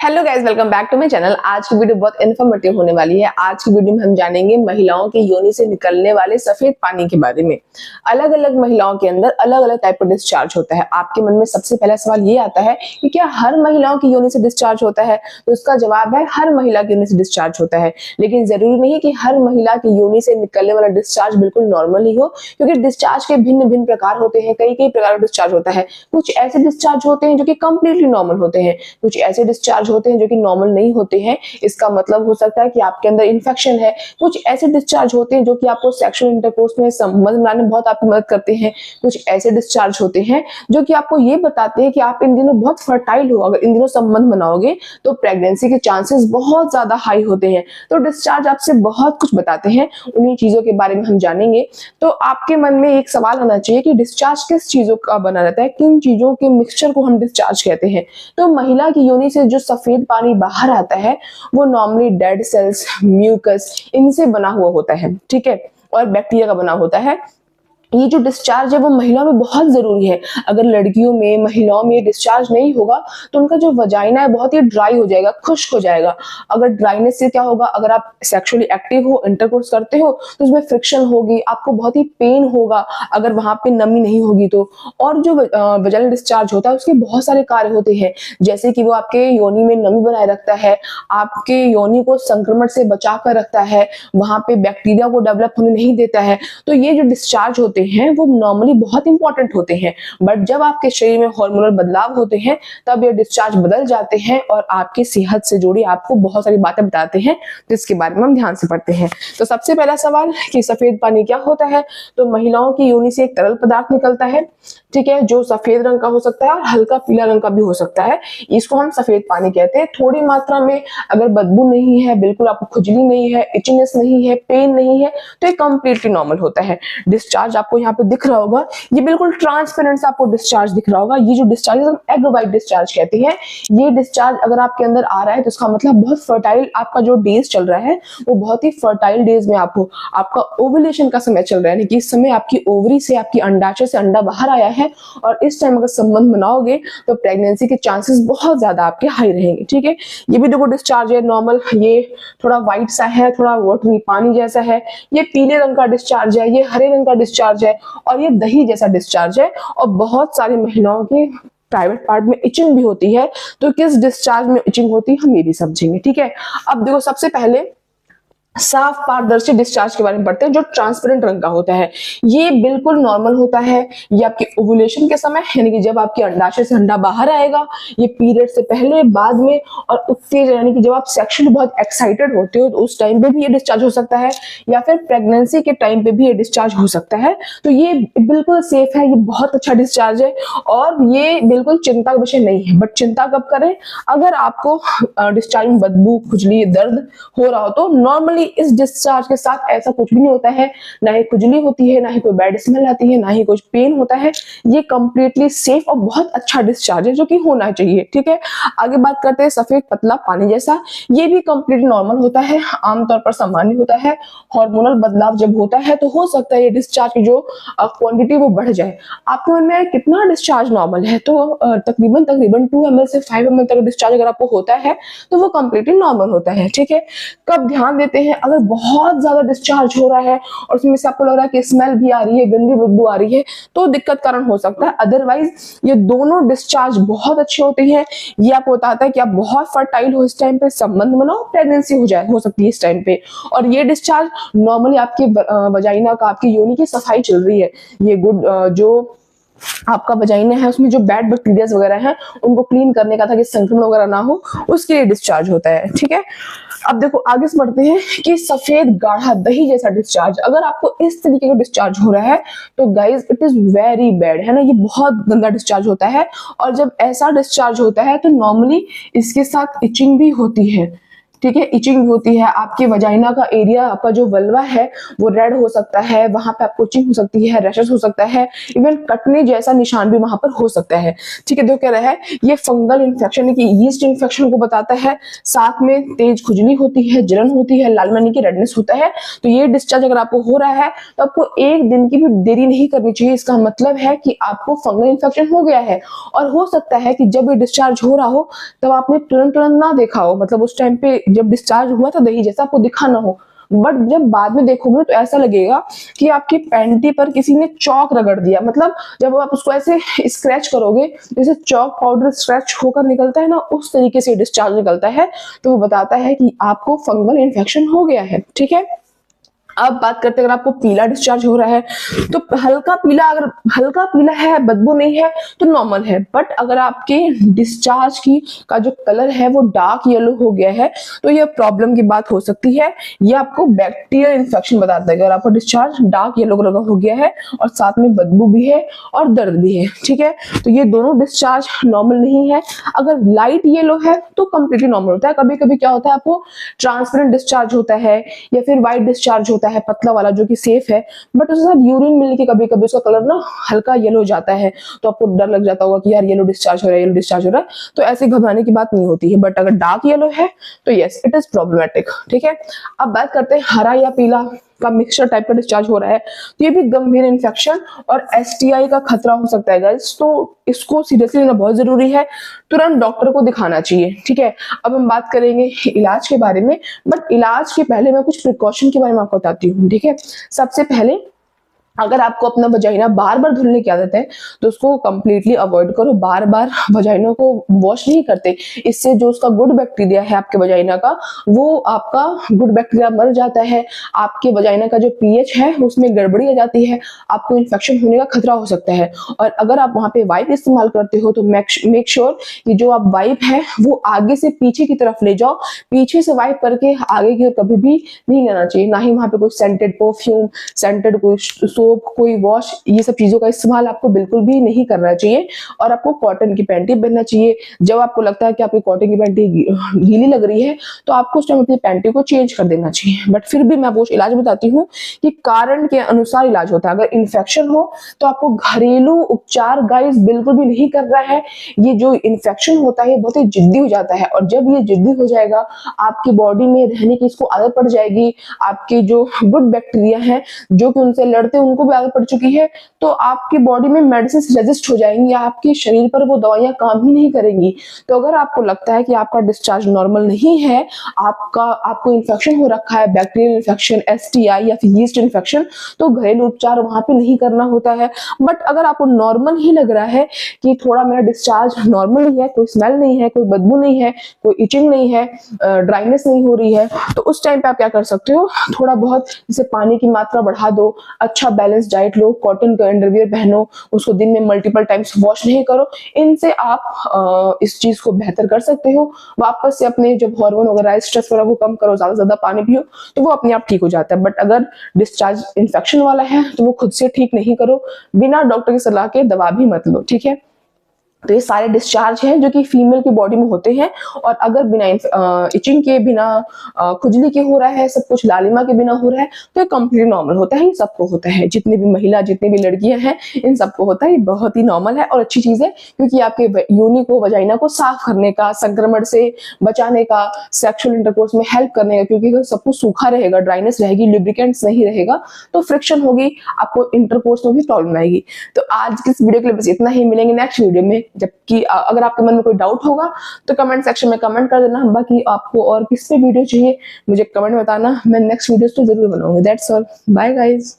Hello guys, welcome back to my channel. आज की video बहुत इन्फॉर्मेटिव होने वाली है। आज की वीडियो में हम जानेंगे महिलाओं के योनि से निकलने वाले सफेद पानी के बारे में। अलग अलग महिलाओं के अंदर अलग अलग टाइप का डिस्चार्ज होता है। आपके मन में सबसे पहला सवाल ये आता है कि क्या हर महिलाओं की योनि से डिस्चार्ज होता है? तो इसका जवाब है हर महिला की योनि से डिस्चार्ज होता है, लेकिन जरूरी नहीं कि हर महिला की योनि से निकलने वाला डिस्चार्ज बिल्कुल नॉर्मल ही हो, क्योंकि डिस्चार्ज के भिन्न भिन्न प्रकार होते हैं। कई कई प्रकार का डिस्चार्ज होता है। कुछ ऐसे डिस्चार्ज होते हैं जो कि कंप्लीटली नॉर्मल होते हैं, कुछ ऐसे डिस्चार्ज होते हैं जो कि नॉर्मल नहीं होते हैं। इसका मतलब हो सकता है कि आपके अंदर इन्फेक्शन है। कुछ ऐसे डिस्चार्ज होते हैं जो कि आपको सेक्सुअल इंटरकोर्स में संबंध बनाने में बहुत आपकी मदद करते हैं। कुछ ऐसे डिस्चार्ज होते हैं जो कि आपको ये बताते हैं कि आप इन दिनों बहुत फर्टाइल हो, अगर इन दिनों संबंध बनाओगे तो प्रेगनेंसी के चांसेस बहुत ज्यादा हाई होते हैं। तो डिस्चार्ज आपसे बहुत कुछ बताते हैं, उन्हीं चीजों के बारे में हम जानेंगे। तो आपके मन में एक सवाल आना चाहिए कि डिस्चार्ज किस चीजों का बना रहता है, किन चीजों के मिक्सचर को हम डिस्चार्ज कहते हैं। तो महिला की योनि से जो सफेद पानी बाहर आता है वो नॉर्मली डेड सेल्स, म्यूकस, इनसे बना हुआ होता है, ठीक है, और बैक्टीरिया का बना होता है। ये जो डिस्चार्ज है वो महिलाओं में बहुत जरूरी है। अगर लड़कियों में, महिलाओं में ये डिस्चार्ज नहीं होगा तो उनका जो वजाइना है बहुत ही ड्राई हो जाएगा, खुश्क हो जाएगा। अगर ड्राइनेस से क्या होगा, अगर आप सेक्सुअली एक्टिव हो, इंटरकोर्स करते हो तो उसमें फ्रिक्शन होगी, आपको बहुत ही पेन होगा अगर वहां पे नमी नहीं होगी तो। और जो वजाइनल डिस्चार्ज होता है उसके बहुत सारे कार्य होते हैं, जैसे कि वो आपके योनि में नमी बनाए रखता है, आपके योनि को संक्रमण से बचा कर रखता है, वहां पे बैक्टीरिया को डेवलप होने नहीं देता है। तो ये जो डिस्चार्ज होते हैं वो नॉर्मली बहुत इंपॉर्टेंट होते हैं, बट जब आपके शरीर में हार्मोनल बदलाव होते हैं तब ये डिस्चार्ज बदल जाते हैं और आपकी सेहत से जुड़ी आपको बहुत सारी बातें बताते हैं, जिसके बारे में हम ध्यान से पढ़ते हैं। तो सबसे पहला सवाल कि सफेद पानी क्या होता है। तो महिलाओं की योनि से एक तरल पदार्थ निकलता है, ठीक है, जो सफेद रंग का हो सकता है और हल्का पीला रंग का भी हो सकता है। इसको हम सफेद पानी कहते हैं। थोड़ी मात्रा में, अगर बदबू नहीं है, बिल्कुल आपको खुजली नहीं है, इचनेस नहीं है, पेन नहीं है, तो ये कंप्लीटली नॉर्मल होता है। डिस्चार्ज आपको यहाँ पे दिख रहा होगा, ये बिल्कुल ट्रांसपेरेंट सा आपको डिस्चार्ज दिख रहा होगा। ये जो डिस्चार्ज हम एग वाइट डिस्चार्ज कहते हैं। ये डिस्चार्ज अगर आपके अंदर आ रहा है तो इसका मतलब बहुत फर्टाइल आपका जो डेज चल रहा है वो बहुत ही फर्टाइल डेज में आप हो। आपका ओवुलेशन का समय चल रहा है, यानी कि इस समय आपकी ओवरी से, आपकी अंडाशय से अंडा बाहर आया है और इस टाइम अगर संबंध बनाओगे तो प्रेगनेंसी के चांसेस बहुत ज्यादा आपके हाई रहेंगे, ठीक है। ये भी देखो डिस्चार्ज है नॉर्मल, ये थोड़ा व्हाइट सा है, थोड़ा वाटरी पानी जैसा है। ये पीले रंग का डिस्चार्ज है, ये हरे रंग का डिस्चार्ज है और ये दही जैसा डिस्चार्ज है। और बहुत सारी महिलाओं की प्राइवेट पार्ट में इचिंग भी होती है। तो किस डिस्चार्ज में इचिंग होती है हम ये भी समझेंगे, ठीक है। अब देखो सबसे पहले साफ पारदर्शी डिस्चार्ज के बारे में पढ़ते हैं, जो ट्रांसपेरेंट रंग का होता है। ये बिल्कुल नॉर्मल होता है। ये आपके ओवुलेशन के समय, यानी कि जब आपके अंडाशय से अंडा बाहर आएगा, ये पीरियड से पहले, बाद में, और उत्तेज, यानी कि जब आप सेक्सुअली बहुत एक्साइटेड होते हो तो उस टाइम पे भी ये डिस्चार्ज हो सकता है, या फिर प्रेगनेंसी के टाइम पे भी ये डिस्चार्ज हो सकता है। तो ये बिल्कुल सेफ है, ये बहुत अच्छा डिस्चार्ज है और ये बिल्कुल चिंता का विषय नहीं है। बट चिंता कब करें, अगर आपको डिस्चार्ज में बदबू, खुजली, दर्द हो रहा हो तो नॉर्मली इस डिस्चार्ज के साथ ऐसा कुछ भी नहीं होता है। ना ही खुजली होती है, ना ही कोई बैड स्मेल आती है, ना ही कुछ पेन होता है। ये कंप्लीटली सेफ और बहुत अच्छा डिस्चार्ज है जो कि होना चाहिए, ठीक है। आगे बात करते हैं सफेद पतला पानी जैसा। ये भी कंप्लीटली नॉर्मल होता है, आमतौर पर सामान्य होता है। हार्मोनल बदलाव जब होता है तो हो सकता है ये डिस्चार्ज की जो क्वांटिटी वो बढ़ जाए। आपके मन में कितना डिस्चार्ज नॉर्मल है, तो तकरीबन 2 ml से 5 ml तक डिस्चार्ज अगर आपको होता है तो वो कंप्लीटली नॉर्मल होता है, ठीक है। कब ध्यान देते हैं, अगर बहुत ज्यादा डिस्चार्ज हो रहा है और उसमें से आपको लग रहा है कि स्मेल भी आ रही है, गंदी बदबू आ रही है, तो दिक्कत कारण हो सकता है। अदरवाइज ये दोनों डिस्चार्ज बहुत अच्छे होते हैं। ये आपको बताता है कि आप बहुत फर्टाइल हो, इस टाइम पे संबंध बनाओ, प्रेगनेंसी हो सकती है इस टाइम पे। और ये डिस्चार्ज नॉर्मली आपकी वजाइना का, आपकी योनि की सफाई चल रही है। ये गुड जो आपका वजाइना है उसमें जो बैड बैक्टीरिया वगैरह हैं उनको क्लीन करने का था कि संक्रमण वगैरह ना हो, उसके लिए डिस्चार्ज होता है, ठीक है। अब देखो आगे से बढ़ते हैं कि सफेद गाढ़ा दही जैसा डिस्चार्ज। अगर आपको इस तरीके का डिस्चार्ज हो रहा है तो guys it is very bad, है ना, ये बहुत गंदा डिस्चार्ज होता है। और जब ऐसा डिस्चार्ज होता है तो नॉर्मली इसके साथ इचिंग भी होती है, ठीक है, इचिंग भी होती है, आपके वजाइना का एरिया, आपका जो वल्वा है वो रेड हो सकता है, वहां पे आपको इचिंग हो सकती है, रैशेस हो सकता है, इवन कटने जैसा निशान भी वहां पर हो सकता है। ठीक है, तो कह रहा है ये फंगल इन्फेक्शन यानी कि यीस्ट इन्फेक्शन को बताता है। साथ में तेज खुजली होती है, जलन होती है, लाल यानी कि रेडनेस होता है। तो ये डिस्चार्ज अगर आपको हो रहा है तो आपको एक दिन की भी देरी नहीं करनी चाहिए। इसका मतलब है कि आपको फंगल इन्फेक्शन हो गया है, और हो सकता है कि जब ये डिस्चार्ज हो रहा हो तब आपने तुरंत तुरंत ना देखा हो, मतलब उस टाइम पे जब डिस्चार्ज हुआ था दही जैसा आपको दिखा ना हो, बट जब बाद में देखोगे तो ऐसा लगेगा कि आपकी पैंटी पर किसी ने चौक रगड़ दिया। मतलब जब आप उसको ऐसे स्क्रैच करोगे, जैसे चौक पाउडर स्क्रैच होकर निकलता है ना, उस तरीके से डिस्चार्ज निकलता है। तो वो बताता है कि आपको फंगल इन्फेक्शन हो गया है। ठीक है, अब बात करते हैं अगर आपको पीला डिस्चार्ज हो रहा है तो हल्का पीला, अगर हल्का पीला है, बदबू नहीं है तो नॉर्मल है। बट अगर आपके डिस्चार्ज की का जो कलर है वो डार्क येलो हो गया है तो ये प्रॉब्लम की बात हो सकती है। ये आपको बैक्टीरियल इन्फेक्शन बताता है। अगर आपका डिस्चार्ज डार्क येलो कलर का हो गया है और साथ में बदबू भी है और दर्द भी है, ठीक है, तो ये दोनों डिस्चार्ज नॉर्मल नहीं है। अगर लाइट येलो है तो कंप्लीटली नॉर्मल होता है। कभी कभी क्या होता है, आपको ट्रांसपेरेंट डिस्चार्ज होता है या फिर व्हाइट डिस्चार्ज होता है, पतला वाला जो कि सेफ है, बट उसके साथ यूरिन मिल के कभी कभी उसका कलर ना हल्का येलो हो जाता है, तो आपको डर लग जाता होगा कि यार येलो डिस्चार्ज हो रहा है, येलो डिस्चार्ज हो रहा है। तो ऐसे घबराने की बात नहीं होती है। बट अगर डार्क येलो है तो यस इट इज प्रॉब्लमेटिक। ठीक है, अब बात करते हैं हरा या पीला का मिक्सचर टाइप का डिस्चार्ज हो रहा है तो ये भी गंभीर इन्फेक्शन और एसटीआई का खतरा हो सकता है गाइस। तो इसको सीरियसली लेना बहुत जरूरी है, तुरंत डॉक्टर को दिखाना चाहिए। ठीक है, अब हम बात करेंगे इलाज के बारे में, बट इलाज के पहले मैं कुछ प्रिकॉशन के बारे में आपको बताती हूँ। ठीक है, सबसे पहले अगर आपको अपना वजाइना बार बार धुलने की आदत है तो उसको कंप्लीटली अवॉइड करो। बार बार वजाइना को वॉश नहीं करते, इससे जो उसका गुड बैक्टीरिया है आपके वजाइना का, वो आपका गुड बैक्टीरिया मर जाता है, आपके वजाइना का जो पीएच है उसमें गड़बड़ी आ जाती है, आपको इन्फेक्शन होने का खतरा हो सकता है। और अगर आप वहां पे वाइप इस्तेमाल करते हो तो मेक श्योर कि जो आप वाइप है वो आगे से पीछे की तरफ ले जाओ, पीछे से वाइप करके आगे की ओर कभी भी नहीं लेना चाहिए। ना ही वहां पे कोई सेंटेड परफ्यूम, सेंटेड कोई सोप, कोई वॉश, ये सब चीजों का इस्तेमाल आपको बिल्कुल भी नहीं करना चाहिए। और आपको कॉटन की पैंटी पहनना चाहिए। जब आपको लगता है कि आपकी कॉटन की पैंटी गीली लग रही है तो आपको उस टाइम अपनी पैंटी को चेंज कर देना चाहिए। बट फिर भी मैं वो इलाज बताती हूँ कि कारण के अनुसार इलाज होता है। अगर इन्फेक्शन हो तो आपको घरेलू उपचार गाइस बिल्कुल भी नहीं कर रहा है। ये जो इन्फेक्शन होता है ये बहुत ही जिद्दी हो जाता है, और जब ये जिद्दी हो जाएगा आपकी बॉडी में रहने की इसको आदत पड़ जाएगी। आपके जो गुड बैक्टीरिया है जो कि उनसे लड़ते उनको भी आदत पड़ चुकी है, तो आपकी बॉडी में मेडिसिन रेजिस्ट हो जाएंगी, आपके शरीर पर वो दवाइयां काम ही नहीं करेंगी। तो अगर आपको लगता है कि आपका डिस्चार्ज नॉर्मल नहीं है, आपको इन्फेक्शन हो रखा है, बैक्टीरियल इन्फेक्शन, एसटीआई या फिर यीस्ट इन्फेक्शन, तो घरेलू उपचार वहां पे नहीं करना होता है। बट अगर आपको नॉर्मल ही लग रहा है कि थोड़ा मेरा डिस्चार्ज नॉर्मल ही है, कोई स्मेल नहीं है, कोई बदबू नहीं है, कोई इचिंग नहीं है, ड्राइनेस नहीं हो रही है, तो उस टाइम पे आप क्या कर सकते हो, थोड़ा बहुत जैसे पानी की मात्रा बढ़ा दो, अच्छा बैलेंस डाइट लो, कॉटन का अंडरवियर पहनो, उसको दिन में मल्टीपल टाइम्स वॉश नहीं करो। इनसे आप इस चीज को बेहतर कर सकते हो। वापस से अपने जब हार्मोन वगैरह स्ट्रेस वगैरह को कम करो, ज्यादा से ज्यादा पानी पियो, तो वो अपने आप ठीक हो जाता है। बट अगर डिस्चार्ज इन्फेक्शन वाला है तो वो खुद से ठीक नहीं करो, बिना डॉक्टर की सलाह के दवा भी मत लो। ठीक है, तो ये सारे डिस्चार्ज हैं जो कि फीमेल की बॉडी में होते हैं। और अगर बिना इचिंग के, बिना खुजली के हो रहा है, सब कुछ लालिमा के बिना हो रहा है, तो ये कंप्लीट नॉर्मल होता है। ये सबको होता है, जितने भी महिला, जितने भी लड़कियां हैं, इन सबको होता है। ये बहुत ही नॉर्मल है और अच्छी चीज है, क्योंकि आपके योनि को, वजाइना को साफ करने का, संक्रमण से बचाने का, सेक्सुअल इंटरकोर्स में हेल्प करने का। क्योंकि अगर सब कुछ सूखा रहेगा, ड्राइनेस रहेगी, लुब्रिकेंट्स नहीं रहेगा, तो फ्रिक्शन होगी, आपको इंटरकोर्स में भी प्रॉब्लम आएगी। तो आज की इस वीडियो के लिए बस इतना ही, मिलेंगे नेक्स्ट वीडियो में। जबकि अगर आपके मन में कोई डाउट होगा तो कमेंट सेक्शन में कमेंट कर देना। बाकी आपको और किस पे वीडियो चाहिए मुझे कमेंट में बताना, मैं नेक्स्ट वीडियोस तो जरूर बनाऊंगी। That's all, bye guys.